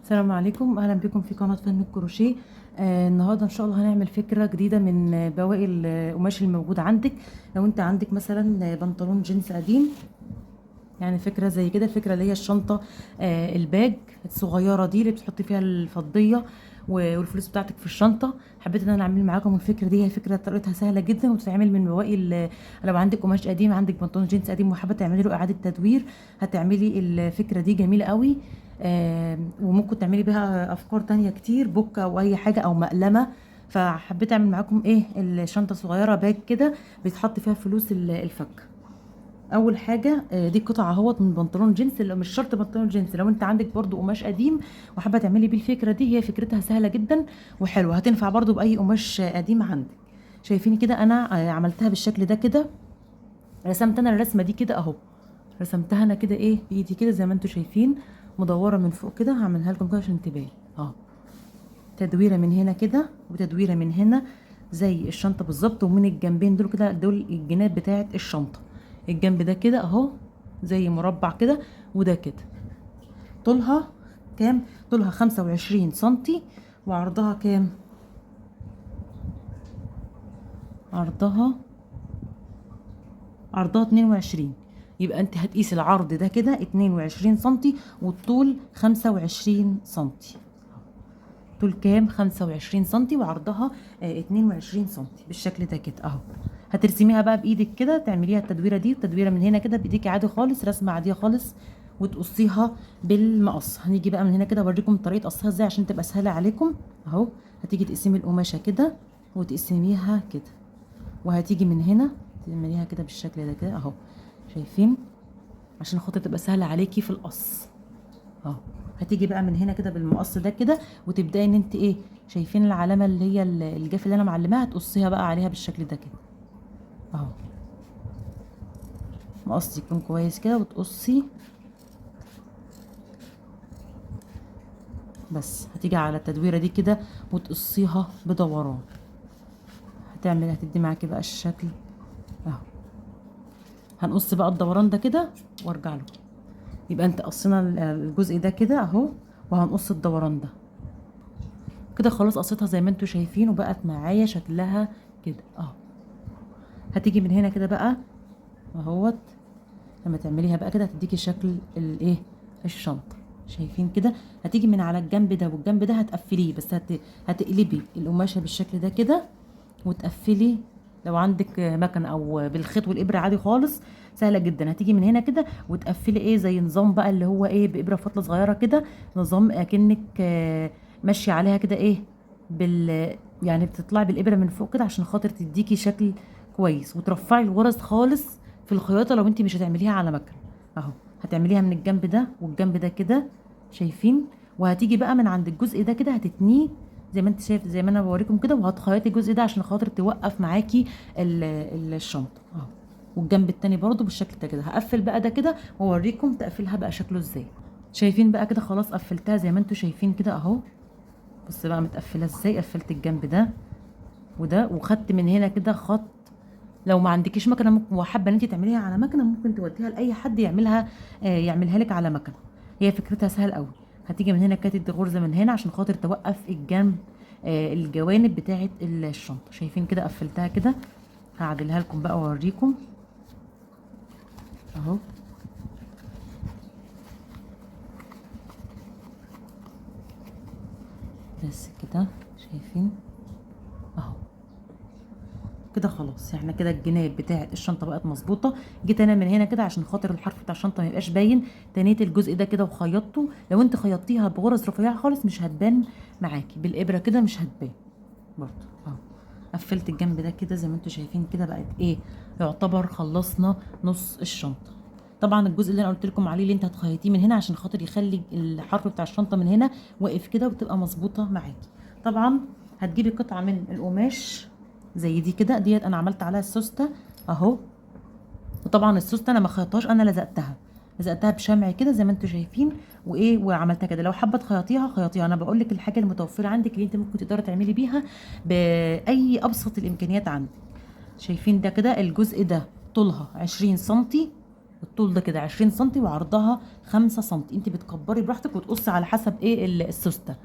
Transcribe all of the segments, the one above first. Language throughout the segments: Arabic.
السلام عليكم، اهلا بكم في قناه فن الكروشيه. النهارده ان شاء الله هنعمل فكره جديده من بواقي القماش الموجود عندك. لو انت عندك مثلا بنطلون جينز قديم، يعني فكره زي كده، الفكره اللي هي الشنطه، الباج الصغيره دي اللي بتحطي فيها الفضيه والفلوس بتاعتك في الشنطه. حبيت ان انا اعمل معاكم الفكره دي. هي فكره طريقتها سهله جدا وتتعمل من بواقي لو عندك قماش قديم، عندك بنطلون جينز قديم وحابه تعملي له اعاده تدوير، هتعملي الفكره دي جميله قوي. وممكن تعملي بيها افكار تانية كتير، بوكه او اي حاجه او مقلمه. فحبيت اعمل معاكم ايه، الشنطه صغيره باج كده بيتحط فيها فلوس الفك. اول حاجه دي قطعه اهوت من بنطلون جينز، اللي مش شرط بنطلون جينز، لو انت عندك برضو قماش قديم وحابه تعملي بيه الفكره دي، هي فكرتها سهله جدا وحلوه، هتنفع برضو باي قماش قديم عندك. شايفين كده انا عملتها بالشكل ده كده. رسمت انا الرسمه دي كده اهو، رسمتها انا كده ايه بايدي كده زي ما انتم شايفين، مدوره من فوق كده. هعملها لكم كده عشان تبان اهو، تدويره من هنا كده وتدويره من هنا زي الشنطه بالظبط. ومن الجنبين دول كده، دول الجناب بتاعه الشنطه. الجنب ده كده اهو زي مربع كده، وده كده. طولها كام؟ طولها 25 سنتي، وعرضها كام؟ عرضها 22. يبقى انت هتقيس العرض ده كده 22 سنتي، والطول 25 سنتي. طول كام؟ 25 سنتي، وعرضها 22 سنتي بالشكل ده كده اهو. هترسميها بقى بايدك كده، تعمليها التدويره دي، التدويره من هنا كده بايديك عادي خالص، رسمه عاديه خالص، وتقصيها بالمقص. هنيجي بقى من هنا كده اوريكم طريقه قصها ازاي عشان تبقى سهله عليكم اهو. هتيجي تقسمي القماشه كده وتقسميها كده، وهتيجي من هنا تعمليها كده بالشكل ده كده اهو. شايفين؟ عشان خاطر تبقى سهله عليكي في القص اهو. هتيجي بقى من هنا كده بالمقص ده كده، وتبداي ان انت ايه، شايفين العلامه اللي هي الجاف اللي انا معلماها، هتقصيها بقى عليها بالشكل ده كده اهو. مقص يكون كويس كده وتقصي بس. هتيجي على التدويره دي كده وتقصيها بدوران، هتدي معاكي بقى الشكل اهو. هنقص بقى الدوران ده كده وارجع له. يبقى انت قصينا الجزء ده كده اهو، وهنقص الدوران ده كده. خلاص قصيتها زي ما انتوا شايفين، وبقت معايا شكلها كده اهو. هتيجي من هنا كده بقى اهوت، لما تعمليها بقى كده هتديكي شكل الايه، الشنطه. شايفين كده؟ هتيجي من على الجنب ده والجنب ده هتقفليه بس، هتقلبي القماشه بالشكل ده كده وتقفلي. لو عندك مكنه او بالخيط والابره عادي خالص، سهله جدا. هتيجي من هنا كده وتقفلي ايه، زي نظام بقى اللي هو ايه، بابره فتله صغيره كده، نظام اكنك ماشيه عليها كده ايه، يعني بتطلعي بالابره من فوق كده عشان خاطر تديكي شكل كويس، وترفعي الغرز خالص في الخياطه لو انت مش هتعمليها على مكنه اهو. هتعمليها من الجنب ده والجنب ده كده، شايفين؟ وهتيجي بقى من عند الجزء ده كده هتتنيه زي ما انت شايف، زي ما انا بوريكم كده، وهتخيطي الجزء ده عشان خاطر توقف معاكي الشنطه اهو. والجنب التاني برضو بالشكل ده كده. هقفل بقى ده كده واوريكم تقفيلها بقى شكله ازاي. شايفين بقى كده؟ خلاص قفلتها زي ما انتوا شايفين كده اهو. بص بقى متقفله ازاي. قفلت الجنب ده وده، وخدت من هنا كده خط. لو ما عندكيش مكنه ممكن، وحابه ان انت تعمليها على مكنه، ممكن توديها لاي حد يعملها، يعملها لك على مكنه. هي فكرتها سهل قوي. هتيجي من هنا كده تدي غرزه من هنا عشان خاطر توقف الجنب، الجوانب بتاعه الشنطه. شايفين كده؟ قفلتها كده. هعدلها لكم بقى واوريكم اهو. بس كده شايفين اهو. كده خلاص، احنا كده الجناب بتاعه الشنطه بقت مظبوطه. جيت انا من هنا كده عشان خاطر الحرف بتاع الشنطه ما يبقاش باين، تنيت الجزء ده كده وخيطته. لو انت خيطتيها بغرز رفيعه خالص مش هتبان معاكي، بالابره كده مش هتبان برضه اهو. قفلت الجنب ده كده زي ما انتوا شايفين كده، بقت ايه، يعتبر خلصنا نص الشنطه. طبعا الجزء اللي انا قلت لكم عليه اللي انت هتخيطيه من هنا عشان خاطر يخلي الحرف بتاع الشنطه من هنا واقف كده وتبقى مظبوطه معاكي. طبعا هتجيبي قطعه من القماش زي دي كده، ديت انا عملت عليها السوسته اهو. وطبعا السوسته انا ما خيطتهاش، انا لزقتها بشمع كده زي ما انتم شايفين، وايه، وعملتها كده. لو حابه تخيطيها خيطيها، انا بقول لك الحاجه المتوفره عندك اللي انت ممكن تقدري تعملي بيها باي ابسط الامكانيات عندك. شايفين ده كده؟ الجزء ده طولها 20 سنتي، الطول ده كده 20 سم وعرضها 5 سم. انت بتكبري براحتك وتقصي على حسب ايه السوسته،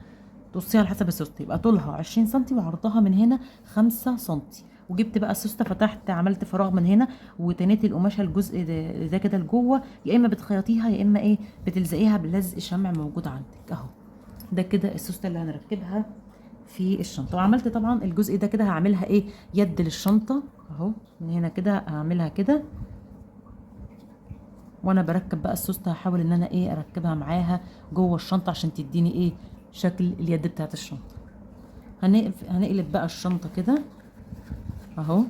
تقصيها على حسب السوسته. يبقى طولها 20 سم وعرضها من هنا 5 سم. وجبت بقى السوسته، فتحت عملت فراغ من هنا وتنيت القماشه الجزء ده كده لجوه. يا اما بتخيطيها يا اما ايه بتلزقيها بلزق شمع موجود عندك اهو. ده كده السوسته اللي هنركبها في الشنطه. وعملت طبعا الجزء ده كده هعملها ايه يد للشنطه اهو. من هنا كده هعملها كده، وانا بركب بقى السوسته هحاول ان انا ايه اركبها معاها جوه الشنطه عشان تديني ايه شكل اليد بتاعت الشنطه. هنقلب بقى الشنطه كده اهو.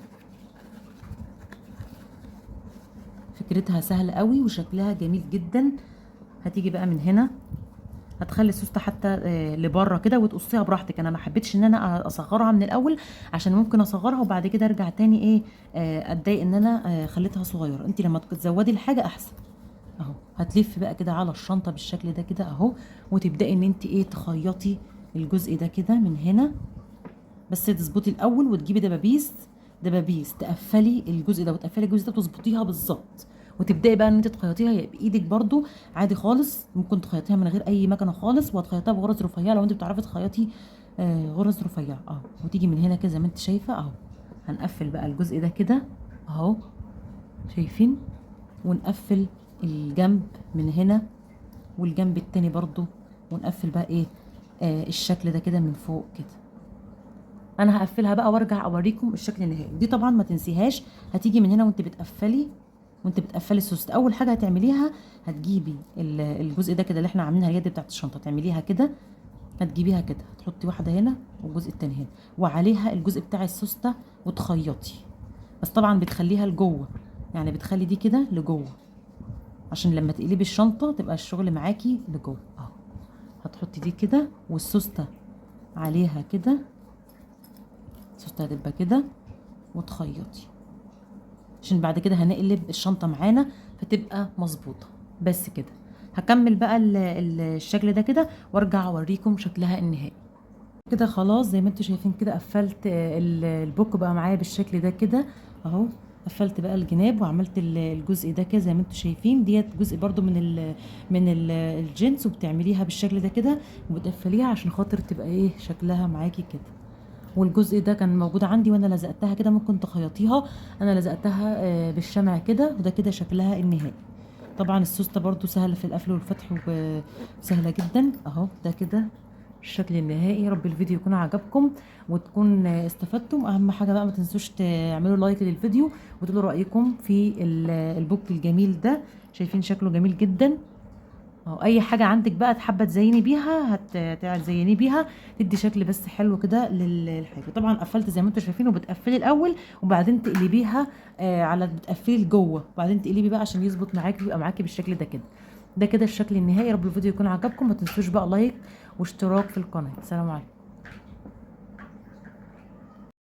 فكرتها سهله قوي وشكلها جميل جدا. هتيجي بقى من هنا هتخلي السوسته حتى لبره كده وتقصيها براحتك. انا ما حبيتش ان انا اصغرها من الاول عشان ممكن اصغرها وبعد كده ارجع تاني ايه اتضايق ان انا خليتها صغيره. انت لما تزودي الحاجه احسن اهو. هتلف بقى كده على الشنطه بالشكل ده كده اهو، وتبداي ان انت ايه تخيطي الجزء ده كده من هنا. بس تظبطي الاول وتجيبي دبابيس تقفلي الجزء ده وتقفلي الجزء ده وتظبطيها بالظبط، وتبداي بقى ان انت تخيطيها بايدك برضو عادي خالص. ممكن تخيطيها من غير اي مكنه خالص، وهتخيطيها بغرز رفيعه لو انت بتعرفي تخيطي غرز رفيعه اهو. وتيجي من هنا كده زي ما انت شايفه اهو. هنقفل بقى الجزء ده كده اهو، شايفين؟ ونقفل الجنب من هنا والجنب التاني برضو، ونقفل بقى ايه الشكل ده كده من فوق كده. انا هقفلها بقى وارجع اوريكم الشكل النهائي. دي طبعا ما تنسيهاش، هتيجي من هنا وانت بتقفلي السوست. اول حاجه هتعمليها هتجيبي الجزء ده كده اللي احنا عاملينها اليد بتاعت الشنطه، تعمليها كده، هتجيبيها كده تحطي واحده هنا والجزء التاني هنا وعليها الجزء بتاع السوسته وتخيطي. بس طبعا بتخليها لجوه، يعني بتخلي دي كده لجوه عشان لما تقلبي الشنطه تبقى الشغل معاكي لجوه اهو. هتحطي دي كده والسوسته عليها كده، السوسته هتبقى كده وتخيطي عشان بعد كده هنقلب الشنطه معانا فتبقى مظبوطه. بس كده هكمل بقى الشكل ده كده وارجع اوريكم شكلها النهائي. كده خلاص زي ما انتم شايفين كده قفلت البوك بقى معايا بالشكل ده كده اهو. قفلت بقى الجناب وعملت الجزء ده كده زي ما انتم شايفين. ديت جزء برضو من الجينز، وبتعمليها بالشكل ده كده وبتقفليها عشان خاطر تبقى ايه شكلها معاكي كده. والجزء ده كان موجود عندي وانا لزقتها كده، ممكن تخيطيها. انا لزقتها بالشمع كده، وده كده شكلها النهائي. طبعا السوسته برضو سهله في القفل والفتح وسهله جدا اهو. ده كده الشكل النهائي. يا رب الفيديو يكون عجبكم وتكون استفدتم. اهم حاجه بقى ما تنسوش تعملوا لايك للفيديو وتقولوا رايكم في البوك الجميل ده. شايفين شكله جميل جدا اهو. اي حاجه عندك بقى حابه تزيني بيها هتزيني بيها، تدي شكل بس حلو كده للحاجه. طبعا قفلت زي ما انتم شايفين، وبتقفلي الاول وبعدين تقلبيها على بتقفلي لجوه وبعدين تقلبي بقى عشان يظبط معاكي ويبقى معاكي بالشكل ده كده. ده كده الشكل النهائي. يا رب الفيديو يكون عجبكم. ما تنسوش بقى لايك واشتراك في القناه. سلام عليكم.